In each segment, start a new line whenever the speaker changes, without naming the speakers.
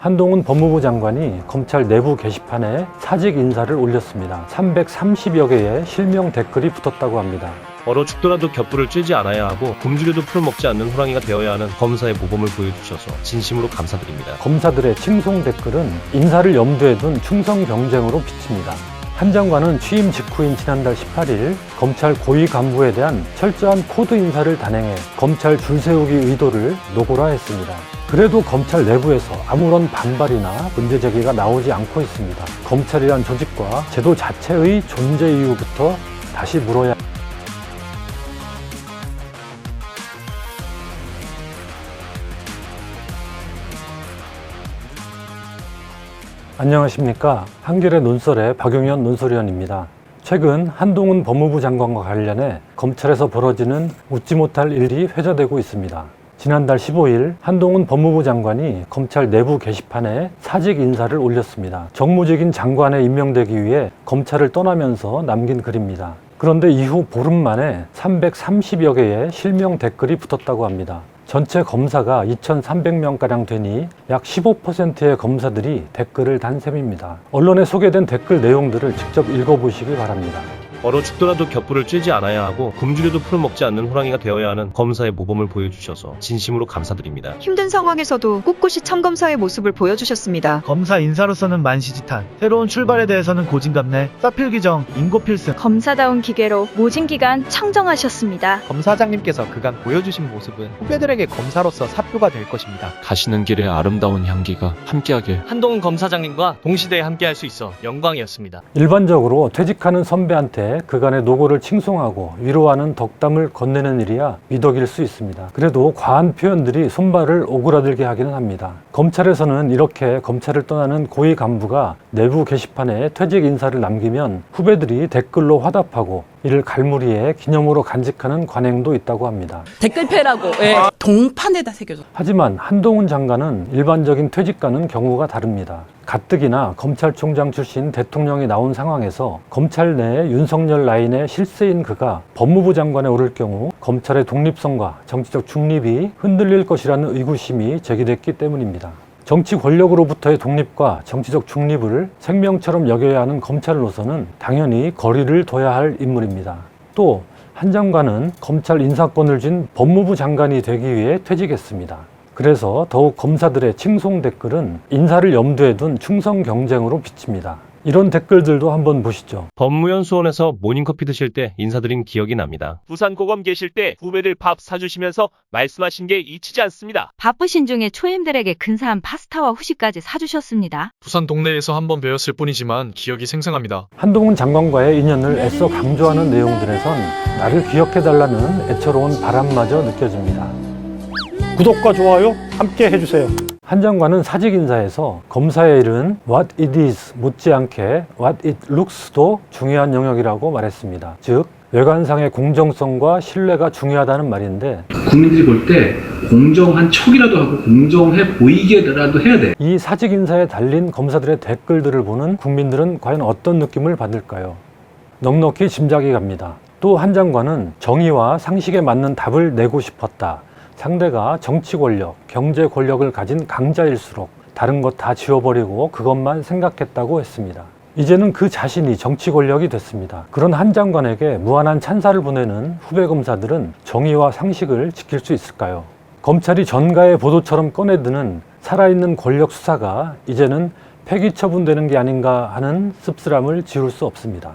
한동훈 법무부 장관이 검찰 내부 게시판에 사직 인사를 올렸습니다. 330여 개의 실명 댓글이 붙었다고 합니다.
얼어 죽더라도 곁불을 쬐지 않아야 하고 굶주려도 풀을 먹지 않는 호랑이가 되어야 하는 검사의 모범을 보여주셔서 진심으로 감사드립니다.
검사들의 칭송 댓글은 인사를 염두에 둔 충성 경쟁으로 비칩니다. 한 장관은 취임 직후인 지난달 18일 검찰 고위 간부에 대한 철저한 코드 인사를 단행해 검찰 줄세우기 의도를 노고라 했습니다. 그래도 검찰 내부에서 아무런 반발이나 문제 제기가 나오지 않고 있습니다. 검찰이란 조직과 제도 자체의 존재 이유부터 다시 물어야 안녕하십니까. 한겨레 논설의 박용현 논설위원입니다. 최근 한동훈 법무부 장관과 관련해 검찰에서 벌어지는 웃지 못할 일이 회자되고 있습니다. 지난달 15일 한동훈 법무부 장관이 검찰 내부 게시판에 사직 인사를 올렸습니다. 정무직인 장관에 임명되기 위해 검찰을 떠나면서 남긴 글입니다. 그런데 이후 보름 만에 330여 개의 실명 댓글이 붙었다고 합니다. 전체 검사가 2,300명가량 되니 약 15%의 검사들이 댓글을 단 셈입니다. 언론에 소개된 댓글 내용들을 직접 읽어보시기 바랍니다.
얼어 죽더라도 곁불을 쬐지 않아야 하고 굶주려도 풀을 먹지 않는 호랑이가 되어야 하는 검사의 모범을 보여주셔서 진심으로 감사드립니다.
힘든 상황에서도 꿋꿋이 참검사의 모습을 보여주셨습니다.
검사 인사로서는 만시지탄, 새로운 출발에 대해서는 고진감래, 사필규정, 인고필승.
검사다운 기계로 모진 기간 창정하셨습니다.
검사장님께서 그간 보여주신 모습은 후배들에게 검사로서 사표가 될 것입니다.
가시는 길에 아름다운 향기가 함께하길.
한동훈 검사장님과 동시대에 함께할 수 있어 영광이었습니다.
일반적으로 퇴직하는 선배한테 그간의 노고를 칭송하고 위로하는 덕담을 건네는 일이야 미덕일 수 있습니다. 그래도 과한 표현들이 손발을 오그라들게 하기는 합니다. 검찰에서는 이렇게 검찰을 떠나는 고위 간부가 내부 게시판에 퇴직 인사를 남기면 후배들이 댓글로 화답하고 이를 갈무리해 기념으로 간직하는 관행도 있다고 합니다.
댓글패라고 동판에다 새겨줘.
하지만 한동훈 장관은 일반적인 퇴직과는 경우가 다릅니다. 가뜩이나 검찰총장 출신 대통령이 나온 상황에서 검찰 내 윤석열 라인의 실세인 그가 법무부 장관에 오를 경우 검찰의 독립성과 정치적 중립이 흔들릴 것이라는 의구심이 제기됐기 때문입니다. 정치 권력으로부터의 독립과 정치적 중립을 생명처럼 여겨야 하는 검찰로서는 당연히 거리를 둬야 할 인물입니다. 또 한 장관은 검찰 인사권을 쥔 법무부 장관이 되기 위해 퇴직했습니다. 그래서 더욱 검사들의 칭송 댓글은 인사를 염두에 둔 충성 경쟁으로 비칩니다. 이런 댓글들도 한번 보시죠.
법무연수원에서 모닝커피 드실 때 인사드린 기억이 납니다.
부산고검 계실 때 후배들 밥 사주시면서 말씀하신 게 잊히지 않습니다.
바쁘신 중에 초임들에게 근사한 파스타와 후식까지 사주셨습니다.
부산 동네에서 한번 배웠을 뿐이지만 기억이 생생합니다.
한동훈 장관과의 인연을 애써 강조하는 내용들에선 나를 기억해달라는 애처로운 바람마저 느껴집니다.
구독과 좋아요 함께 해주세요.
한 장관은 사직 인사에서 검사의 일은 what it is 못지않게 what it looks도 중요한 영역이라고 말했습니다. 즉 외관상의 공정성과 신뢰가 중요하다는 말인데
국민들이 볼 때 공정한 척이라도 하고 공정해 보이게라도 해야 돼.
이 사직 인사에 달린 검사들의 댓글들을 보는 국민들은 과연 어떤 느낌을 받을까요? 넉넉히 짐작이 갑니다. 또 한 장관은 정의와 상식에 맞는 답을 내고 싶었다. 상대가 정치 권력, 경제 권력을 가진 강자일수록 다른 것 다 지워버리고 그것만 생각했다고 했습니다. 이제는 그 자신이 정치 권력이 됐습니다. 그런 한 장관에게 무한한 찬사를 보내는 후배 검사들은 정의와 상식을 지킬 수 있을까요? 검찰이 전가의 보도처럼 꺼내드는 살아있는 권력 수사가 이제는 폐기 처분되는 게 아닌가 하는 씁쓸함을 지울 수 없습니다.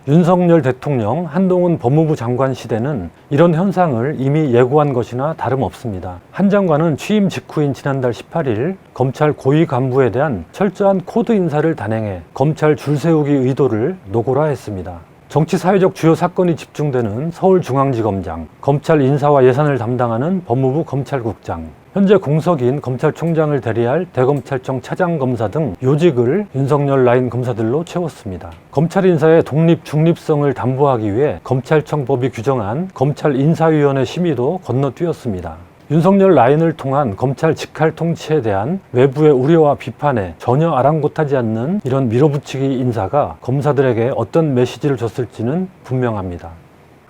윤석열 대통령, 한동훈 법무부 장관 시대는 이런 현상을 이미 예고한 것이나 다름없습니다. 한 장관은 취임 직후인 지난달 18일 검찰 고위 간부에 대한 철저한 코드 인사를 단행해 검찰 줄세우기 의도를 노고라 했습니다. 정치 사회적 주요 사건이 집중되는 서울중앙지검장, 검찰 인사와 예산을 담당하는 법무부 검찰국장, 현재 공석인 검찰총장을 대리할 대검찰청 차장검사 등 요직을 윤석열 라인 검사들로 채웠습니다. 검찰 인사의 독립, 중립성을 담보하기 위해 검찰청법이 규정한 검찰인사위원회 심의도 건너뛰었습니다. 윤석열 라인을 통한 검찰 직할 통치에 대한 외부의 우려와 비판에 전혀 아랑곳하지 않는 이런 밀어붙이기 인사가 검사들에게 어떤 메시지를 줬을지는 분명합니다.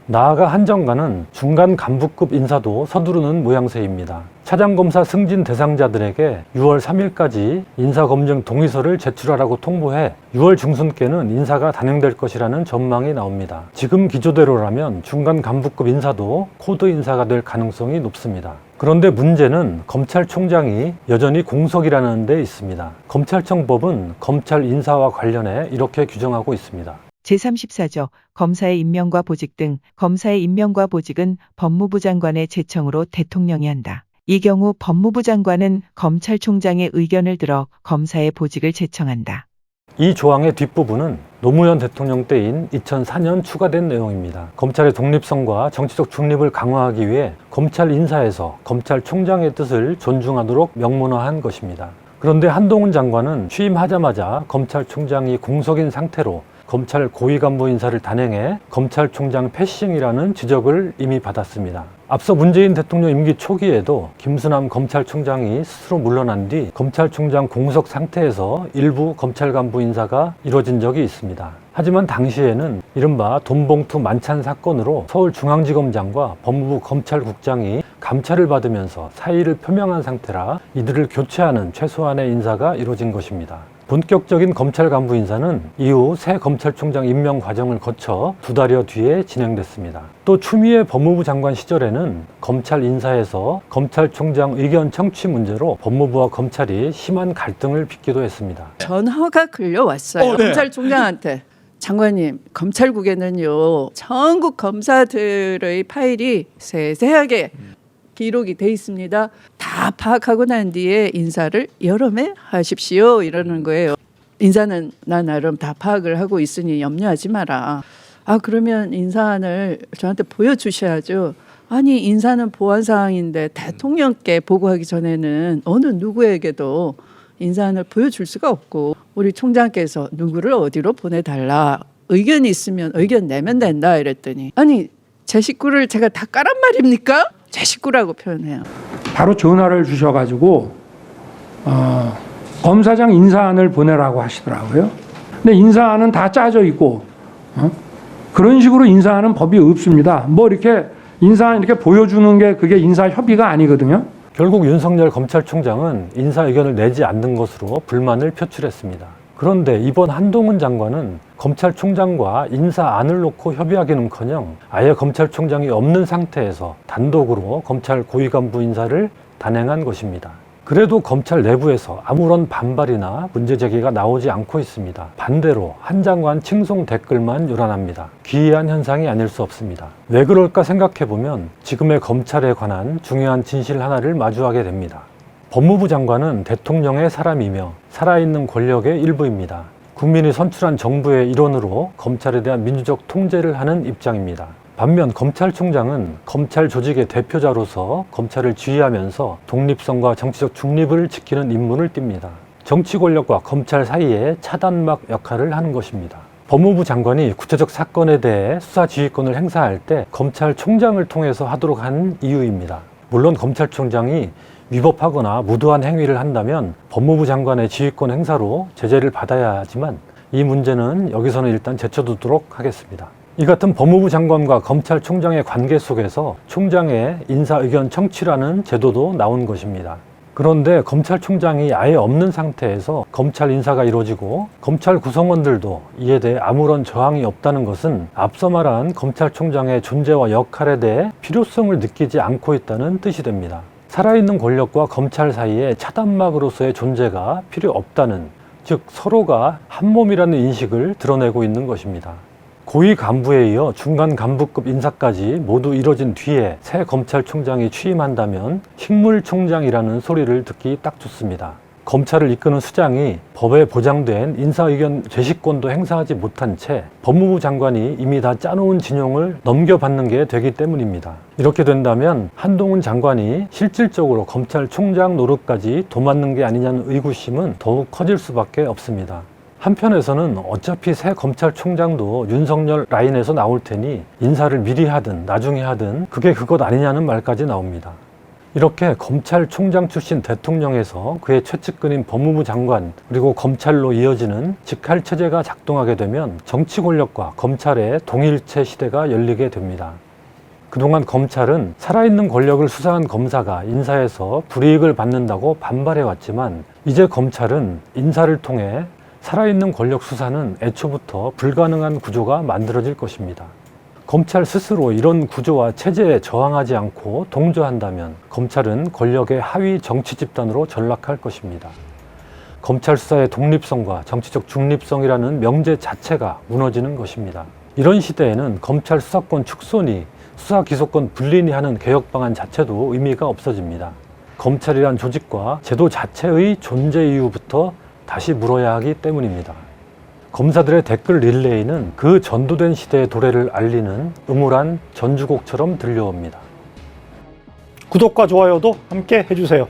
나아가 한 장관은 중간 간부급 인사도 서두르는 모양새입니다. 차장검사 승진 대상자들에게 6월 3일까지 인사검증 동의서를 제출하라고 통보해 6월 중순께는 인사가 단행될 것이라는 전망이 나옵니다. 지금 기조대로라면 중간 간부급 인사도 코드 인사가 될 가능성이 높습니다. 그런데 문제는 검찰총장이 여전히 공석이라는 데 있습니다. 검찰청법은 검찰 인사와 관련해 이렇게 규정하고 있습니다.
제34조 검사의 임명과 보직 등 검사의 임명과 보직은 법무부 장관의 제청으로 대통령이 한다. 이 경우 법무부 장관은 검찰총장의 의견을 들어 검사의 보직을 제청한다.
이 조항의 뒷부분은 노무현 대통령 때인 2004년 추가된 내용입니다. 검찰의 독립성과 정치적 중립을 강화하기 위해 검찰 인사에서 검찰총장의 뜻을 존중하도록 명문화한 것입니다. 그런데 한동훈 장관은 취임하자마자 검찰총장이 공석인 상태로 검찰 고위 간부 인사를 단행해 검찰총장 패싱이라는 지적을 이미 받았습니다. 앞서 문재인 대통령 임기 초기에도 김수남 검찰총장이 스스로 물러난 뒤 검찰총장 공석 상태에서 일부 검찰 간부 인사가 이뤄진 적이 있습니다. 하지만 당시에는 이른바 돈봉투 만찬 사건으로 서울중앙지검장과 법무부 검찰국장이 감찰을 받으면서 사의를 표명한 상태라 이들을 교체하는 최소한의 인사가 이뤄진 것입니다. 본격적인 검찰 간부 인사는 이후 새 검찰총장 임명 과정을 거쳐 2달여 뒤에 진행됐습니다. 또 추미애 법무부 장관 시절에는 검찰 인사에서 검찰총장 의견 청취 문제로 법무부와 검찰이 심한 갈등을 빚기도 했습니다.
전화가 걸려왔어요. 검찰총장한테. 장관님, 검찰국에는요, 전국 검사들의 파일이 세세하게 기록이 돼 있습니다. 다 파악하고 난 뒤에 인사를 여러 매 하십시오 이러는 거예요. 인사는 나 나름 다 파악을 하고 있으니 염려하지 마라. 아, 그러면 인사안을 저한테 보여주셔야죠. 아니, 인사는 보안사항인데 대통령께 보고하기 전에는 어느 누구에게도 인사안을 보여줄 수가 없고 우리 총장께서 누구를 어디로 보내달라, 의견이 있으면 의견 내면 된다 이랬더니, 아니 제 식구를 제가 다 까란 말입니까? 제 식구라고 표현해요.
바로 전화를 주셔가지고 검사장 인사안을 보내라고 하시더라고요. 근데 인사안은 다 짜져 있고 그런 식으로 인사하는 법이 없습니다. 뭐 이렇게 인사안 이렇게 보여주는 게 그게 인사 협의가 아니거든요.
결국 윤석열 검찰총장은 인사 의견을 내지 않는 것으로 불만을 표출했습니다. 그런데 이번 한동훈 장관은 검찰총장과 인사안을 놓고 협의하기는커녕 아예 검찰총장이 없는 상태에서 단독으로 검찰 고위 간부 인사를 단행한 것입니다. 그래도 검찰 내부에서 아무런 반발이나 문제 제기가 나오지 않고 있습니다. 반대로 한 장관 칭송 댓글만 요란합니다. 기이한 현상이 아닐 수 없습니다. 왜 그럴까 생각해보면 지금의 검찰에 관한 중요한 진실 하나를 마주하게 됩니다. 법무부 장관은 대통령의 사람이며 살아있는 권력의 일부입니다. 국민이 선출한 정부의 일원으로 검찰에 대한 민주적 통제를 하는 입장입니다. 반면 검찰총장은 검찰 조직의 대표자로서 검찰을 지휘하면서 독립성과 정치적 중립을 지키는 임무를 띱니다. 정치 권력과 검찰 사이에 차단막 역할을 하는 것입니다. 법무부 장관이 구체적 사건에 대해 수사 지휘권을 행사할 때 검찰총장을 통해서 하도록 한 이유입니다. 물론 검찰총장이 위법하거나 무도한 행위를 한다면 법무부 장관의 지휘권 행사로 제재를 받아야 하지만 이 문제는 여기서는 일단 제쳐두도록 하겠습니다. 이 같은 법무부 장관과 검찰총장의 관계 속에서 총장의 인사 의견 청취라는 제도도 나온 것입니다. 그런데 검찰총장이 아예 없는 상태에서 검찰 인사가 이루어지고 검찰 구성원들도 이에 대해 아무런 저항이 없다는 것은 앞서 말한 검찰총장의 존재와 역할에 대해 필요성을 느끼지 않고 있다는 뜻이 됩니다. 살아있는 권력과 검찰 사이에 차단막으로서의 존재가 필요 없다는, 즉 서로가 한몸이라는 인식을 드러내고 있는 것입니다. 고위 간부에 이어 중간 간부급 인사까지 모두 이뤄진 뒤에 새 검찰총장이 취임한다면 식물총장이라는 소리를 듣기 딱 좋습니다. 검찰을 이끄는 수장이 법에 보장된 인사의견 제시권도 행사하지 못한 채 법무부 장관이 이미 다 짜놓은 진용을 넘겨받는 게 되기 때문입니다. 이렇게 된다면 한동훈 장관이 실질적으로 검찰총장 노릇까지 도맡는 게 아니냐는 의구심은 더욱 커질 수밖에 없습니다. 한편에서는 어차피 새 검찰총장도 윤석열 라인에서 나올 테니 인사를 미리 하든 나중에 하든 그게 그것 아니냐는 말까지 나옵니다. 이렇게 검찰총장 출신 대통령에서 그의 최측근인 법무부 장관 그리고 검찰로 이어지는 직할체제가 작동하게 되면 정치 권력과 검찰의 동일체 시대가 열리게 됩니다. 그동안 검찰은 살아있는 권력을 수사한 검사가 인사에서 불이익을 받는다고 반발해왔지만 이제 검찰은 인사를 통해 살아있는 권력 수사는 애초부터 불가능한 구조가 만들어질 것입니다. 검찰 스스로 이런 구조와 체제에 저항하지 않고 동조한다면 검찰은 권력의 하위 정치 집단으로 전락할 것입니다. 검찰 수사의 독립성과 정치적 중립성이라는 명제 자체가 무너지는 것입니다. 이런 시대에는 검찰 수사권 축소니 수사 기소권 분리니 하는 개혁 방안 자체도 의미가 없어집니다. 검찰이란 조직과 제도 자체의 존재 이유부터 다시 물어야 하기 때문입니다. 검사들의 댓글 릴레이는 그 전도된 시대의 도래를 알리는 음울한 전주곡처럼 들려옵니다.
구독과 좋아요도 함께 해주세요.